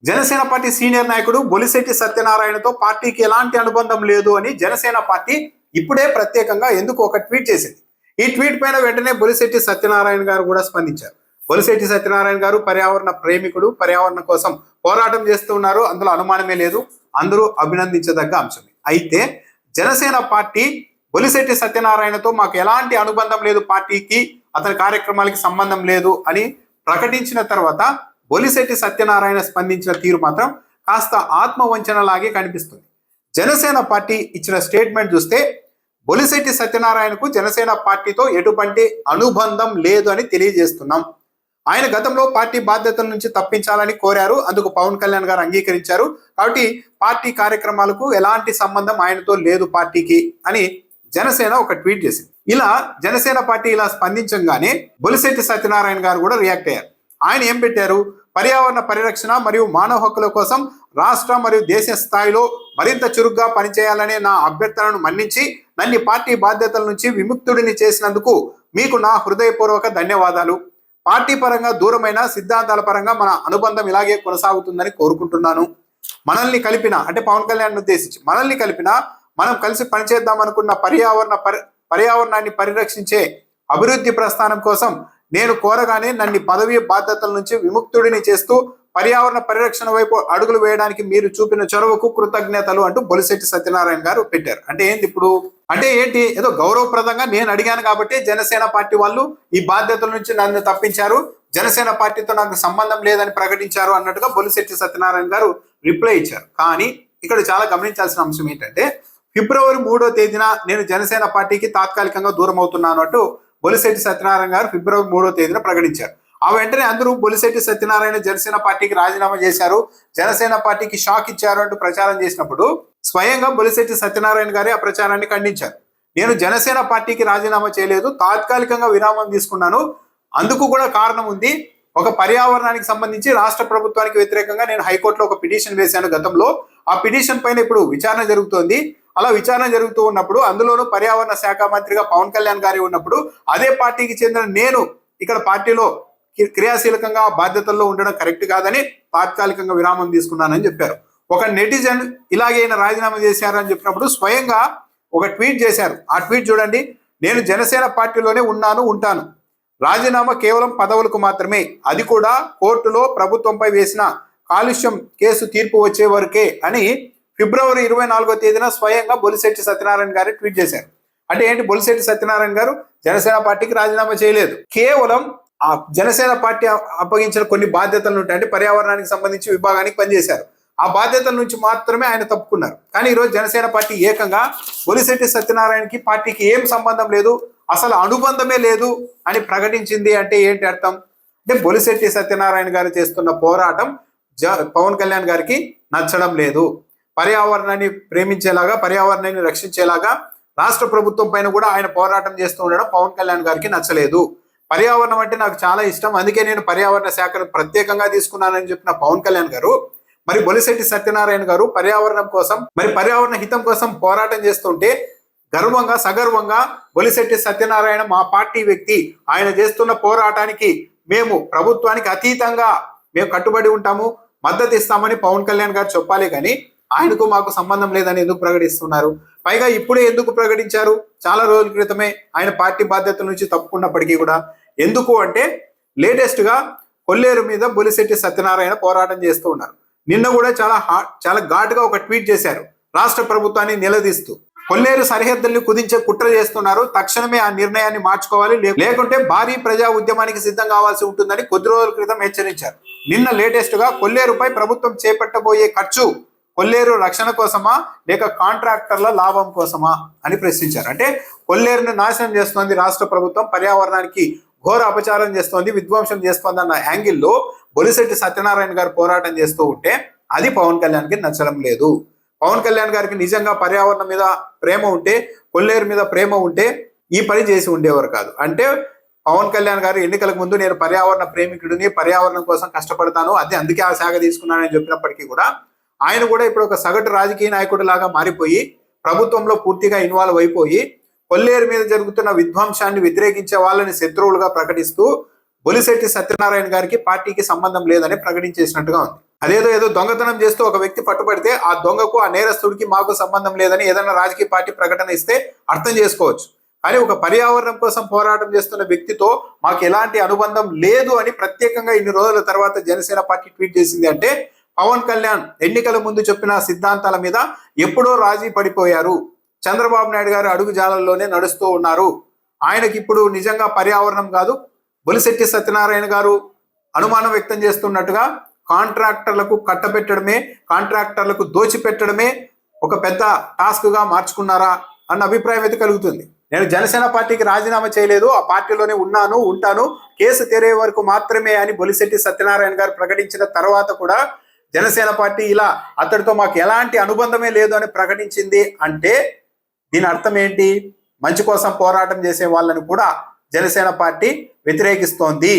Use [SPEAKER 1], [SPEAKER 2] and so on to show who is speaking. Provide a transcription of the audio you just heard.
[SPEAKER 1] Janasena party senior నాయకుడు బొలిశెట్టి సత్యనారాయణతో పార్టీకి ఎలాంటి అనుబంధం లేదు అని జనసేన పార్టీ ఇప్పుడే ప్రత్యేకంగా ఎందుకు ఒక ట్వీట్ చేసింది. ఈ ట్వీట్ పైన వెంటనే బొలిశెట్టి సత్యనారాయణ గారు కూడా స్పందించారు. బొలిశెట్టి సత్యనారాయణ గారు పర్యావరణ ప్రేమికుడు, పర్యావరణం కోసం పోరాటం చేస్తూ ఉన్నారు. అందులో అనుమానమే లేదు. అందరూ అభినందించదగ్గ అంశమే. అయితే జనసేన పార్టీ బొలిశెట్టి సత్యనారాయణతో మాకు ఎలాంటి అనుబంధం లేదు, పార్టీకి అతని కార్యక్రమాలకి సంబంధం లేదు అని ప్రకటించిన తర్వాత బొలిశెట్టి సత్యనారాయణ స్పందించిన తీరు మాత్రం కాస్త ఆత్మవంచనలాగే కనిపిస్తుంది. జనసేన పార్టీ ఇచ్చిన స్టేట్మెంట్ చూస్తే బొలిశెట్టి సత్యనారాయణకు జనసేన పార్టీతో ఎటువంటి అనుబంధం లేదు అని తెలియజేస్తున్నాం. ఆయన గతంలో పార్టీ బాధ్యతల నుంచి తప్పించాలని కోరారు. అందుకు పవన్ కళ్యాణ్ గారు అంగీకరించారు. కాబట్టి పార్టీ కార్యక్రమాలకు ఎలాంటి సంబంధం ఆయనతో లేదు పార్టీకి అని జనసేన ఒక ట్వీట్ చేసింది. ఇలా జనసేన పార్టీ ఇలా స్పందించగానే బొలిశెట్టి సత్యనారాయణ గారు కూడా రియాక్ట్ అయ్యారు. ఆయన ఏం పెట్టారు? పర్యావరణ పరిరక్షణ మరియు మానవ హక్కుల కోసం రాష్ట్ర మరియు దేశ స్థాయిలో మరింత చురుగ్గా పనిచేయాలనే నా అభ్యర్థనను మన్నించి నన్ను పార్టీ బాధ్యతల నుంచి విముక్తుడిని చేసినందుకు మీకు నా హృదయపూర్వక ధన్యవాదాలు. పార్టీ పరంగా దూరమైన సిద్ధాంతాల పరంగా మన అనుబంధం ఇలాగే కొనసాగుతుందని కోరుకుంటున్నాను. మనల్ని కలిపిన అంటే పవన్ కళ్యాణ్ ఉద్దేశించి మనల్ని కలిపిన మనం కలిసి పనిచేద్దాం అనుకున్న పర్యావరణాన్ని పరిరక్షించే అభివృద్ధి ప్రస్థానం కోసం నేను కోరగానే నన్ను పదవి బాధ్యతల నుంచి విముక్తుడిని చేస్తూ పర్యావరణ పరిరక్షణ వైపు అడుగులు వేయడానికి మీరు చూపిన చొరవకు కృతజ్ఞతలు అంటూ బొలిశెట్టి సత్యనారాయణ గారు పెట్టారు. అంటే ఏంటి ఇప్పుడు? అంటే ఏంటి? ఏదో గౌరవప్రదంగా నేను అడిగాను కాబట్టి జనసేన పార్టీ వాళ్ళు ఈ బాధ్యతల నుంచి నన్ను తప్పించారు, జనసేన పార్టీతో నాకు సంబంధం లేదని ప్రకటించారు అన్నట్టుగా బొలిశెట్టి సత్యనారాయణ గారు రిప్లై ఇచ్చారు. కానీ ఇక్కడ చాలా గమనించాల్సిన అంశం ఏంటంటే ఫిబ్రవరి 3వ తేదీన నేను జనసేన పార్టీకి తాత్కాలికంగా దూరం అవుతున్నాను అంటూ బొలిశెట్టి సత్యనారాయణ గారు ఫిబ్రవరి 3వ తేదీన ప్రకటించారు. ఆ వెంటనే అందరూ బొలిశెట్టి సత్యనారాయణ జనసేన పార్టీకి రాజీనామా చేశారు, జనసేన పార్టీకి షాక్ ఇచ్చారు అంటూ ప్రచారం చేసినప్పుడు స్వయంగా బొలిశెట్టి సత్యనారాయణ గారి ఆ ప్రచారాన్ని ఖండించారు. నేను జనసేన పార్టీకి రాజీనామా చేయలేదు, తాత్కాలికంగా విరామం తీసుకున్నాను. అందుకు కూడా కారణం ఉంది. ఒక పర్యావరణానికి సంబంధించి రాష్ట్ర ప్రభుత్వానికి వ్యతిరేకంగా నేను హైకోర్టులో ఒక పిటిషన్ వేశాను గతంలో. ఆ పిటిషన్ పైన ఇప్పుడు విచారణ జరుగుతోంది. అలా విచారణ జరుగుతూ ఉన్నప్పుడు అందులోనూ పర్యావరణ శాఖ మంత్రిగా పవన్ కళ్యాణ్ గారి ఉన్నప్పుడు అదే పార్టీకి చెందిన నేను ఇక్కడ పార్టీలో క్రియాశీలకంగా బాధ్యతల్లో ఉండడం కరెక్ట్ కాదని తాత్కాలికంగా విరామం తీసుకున్నానని చెప్పారు. ఒక నెటిజన్ ఇలాగే రాజీనామా చేశారని చెప్పినప్పుడు స్వయంగా ఒక ట్వీట్ చేశారు. ఆ ట్వీట్ చూడండి. నేను జనసేన పార్టీలోనే ఉంటాను. రాజీనామా కేవలం పదవులకు మాత్రమే, అది కూడా కోర్టులో ప్రభుత్వంపై వేసిన కాలుష్యం కేసు తీర్పు వచ్చే వరకే అని ఫిబ్రవరి 24వ తేదీన స్వయంగా బొలిశెట్టి సత్యనారాయణ గారు ట్వీట్ చేశారు. అంటే ఏంటి? బొలిశెట్టి సత్యనారాయణ గారు జనసేన పార్టీకి రాజీనామా చేయలేదు. కేవలం ఆ జనసేన పార్టీ అప్పగించిన కొన్ని బాధ్యతలు ఉంటాయి, అంటే పర్యావరణానికి సంబంధించి విభాగానికి పనిచేశారు. ఆ బాధ్యతల నుంచి మాత్రమే ఆయన తప్పుకున్నారు. కానీ ఈరోజు జనసేన పార్టీ ఏకంగా బొలిశెట్టి సత్యనారాయణకి పార్టీకి ఏం సంబంధం లేదు, అసలు అనుబంధమే లేదు అని ప్రకటించింది. అంటే ఏంటి అర్థం? అంటే బొలిశెట్టి సత్యనారాయణ గారు చేస్తున్న పోరాటం పవన్ కళ్యాణ్ గారికి నచ్చడం లేదు. పర్యావరణాన్ని ప్రేమించేలాగా, పర్యావరణాన్ని రక్షించేలాగా రాష్ట్ర ప్రభుత్వం పైన కూడా ఆయన పోరాటం చేస్తూ ఉండడం పవన్ కళ్యాణ్ గారికి నచ్చలేదు. పర్యావరణం అంటే నాకు చాలా ఇష్టం, అందుకే నేను పర్యావరణ శాఖను ప్రత్యేకంగా తీసుకున్నానని చెప్పిన పవన్ కళ్యాణ్ గారు మరి బొలిశెట్టి సత్యనారాయణ గారు పర్యావరణం కోసం, మరి పర్యావరణ హితం కోసం పోరాటం చేస్తుంటే గర్వంగా సగర్వంగా బొలిశెట్టి సత్యనారాయణ మా పార్టీ వ్యక్తి, ఆయన చేస్తున్న పోరాటానికి మేము ప్రభుత్వానికి అతీతంగా మేము కట్టుబడి ఉంటాము, మద్దతు ఇస్తామని పవన్ కళ్యాణ్ గారు చెప్పాలి. కానీ ఆయనకు మాకు సంబంధం లేదని ఎందుకు ప్రకటిస్తున్నారు? పైగా ఇప్పుడే ఎందుకు ప్రకటించారు? చాలా రోజుల క్రితమే ఆయన పార్టీ బాధ్యతల నుంచి తప్పుకున్నప్పటికీ కూడా. ఎందుకు అంటే లేటెస్ట్ గా కొల్లేరు మీద బొలిశెట్టి సత్యనారాయణ పోరాటం చేస్తూ ఉన్నారు. నిన్న కూడా చాలా ఘాటుగా ఒక ట్వీట్ చేశారు రాష్ట్ర ప్రభుత్వాన్ని నిలదీస్తూ. కొల్లేరు సరిహద్దుల్ని కుదించే కుట్ర చేస్తున్నారు, తక్షణమే ఆ నిర్ణయాన్ని మార్చుకోవాలి, లేకుంటే భారీ ప్రజా ఉద్యమానికి సిద్ధం కావాల్సి ఉంటుందని కొద్ది రోజుల క్రితం హెచ్చరించారు. నిన్న లేటెస్ట్ గా కొల్లేరుపై ప్రభుత్వం చేపట్టబోయే ఖర్చు కొల్లేరు రక్షణ కోసమా లేక కాంట్రాక్టర్ల లాభం కోసమా అని ప్రశ్నించారు. అంటే కొల్లేరుని నాశనం చేస్తోంది రాష్ట్ర ప్రభుత్వం, పర్యావరణానికి ఘోర అపచారం చేస్తోంది, విధ్వంసం చేస్తోంది అన్న యాంగిల్లో బొలిశెట్టి సత్యనారాయణ గారు పోరాటం చేస్తూ ఉంటే అది పవన్ కళ్యాణ్కి నచ్చడం లేదు. పవన్ కళ్యాణ్ గారికి నిజంగా పర్యావరణం మీద ప్రేమ ఉంటే, కొల్లేరు మీద ప్రేమ ఉంటే ఈ పని చేసి ఉండేవారు కాదు. అంటే పవన్ కళ్యాణ్ గారు ఎన్నికలకు ముందు నేను పర్యావరణ ప్రేమికుడిని, పర్యావరణం కోసం కష్టపడతాను, అందుకే ఆ శాఖ తీసుకున్నానని చెప్పినప్పటికీ కూడా ఆయన కూడా ఇప్పుడు ఒక సగటు రాజకీయ నాయకుడు లాగా మారిపోయి ప్రభుత్వంలో పూర్తిగా ఇన్వాల్వ్ అయిపోయి కొల్లేరు మీద జరుగుతున్న విధ్వంసాన్ని వ్యతిరేకించే వాళ్ళని శత్రువులుగా ప్రకటిస్తూ బొలిశెట్టి సత్యనారాయణ గారికి పార్టీకి సంబంధం లేదని ప్రకటించేసినట్టుగా ఉంది. ఏదో దొంగతనం చేస్తూ ఒక వ్యక్తి పట్టుబడితే ఆ దొంగకు ఆ నేరస్తుడికి మాకు సంబంధం లేదని ఏదైనా రాజకీయ పార్టీ ప్రకటన ఇస్తే అర్థం చేసుకోవచ్చు. కానీ ఒక పర్యావరణం కోసం పోరాటం చేస్తున్న వ్యక్తితో మాకు ఎలాంటి అనుబంధం లేదు అని ప్రత్యేకంగా ఇన్ని రోజుల తర్వాత జనసేన పార్టీ ట్వీట్ చేసింది అంటే పవన్ కళ్యాణ్ ఎన్నికల ముందు చెప్పిన సిద్ధాంతాల మీద ఎప్పుడో రాజీ పడిపోయారు. చంద్రబాబు నాయుడు గారు అడుగు జాలల్లోనే నడుస్తూ ఉన్నారు. ఆయనకి ఇప్పుడు నిజంగా పర్యావరణం కాదు, బొలిశెట్టి సత్యనారాయణ గారు అనుమానం వ్యక్తం చేస్తున్నట్టుగా కాంట్రాక్టర్లకు కట్టబెట్టడమే, కాంట్రాక్టర్లకు దోచిపెట్టడమే ఒక పెద్ద టాస్క్ గా మార్చుకున్నారా అన్న అభిప్రాయం అయితే కలుగుతుంది. నేను జనసేన పార్టీకి రాజీనామా చేయలేదు, ఆ పార్టీలోనే ఉంటాను, కేసు తెరే వరకు మాత్రమే అని బొలిశెట్టి సత్యనారాయణ గారు ప్రకటించిన తర్వాత కూడా జనసేన పార్టీ ఇలా అతడితో మాకు ఎలాంటి అనుబంధమే లేదు అని ప్రకటించింది అంటే దీని అర్థం ఏంటి? మంచి కోసం పోరాటం చేసే వాళ్ళని కూడా జనసేన పార్టీ వ్యతిరేకిస్తోంది.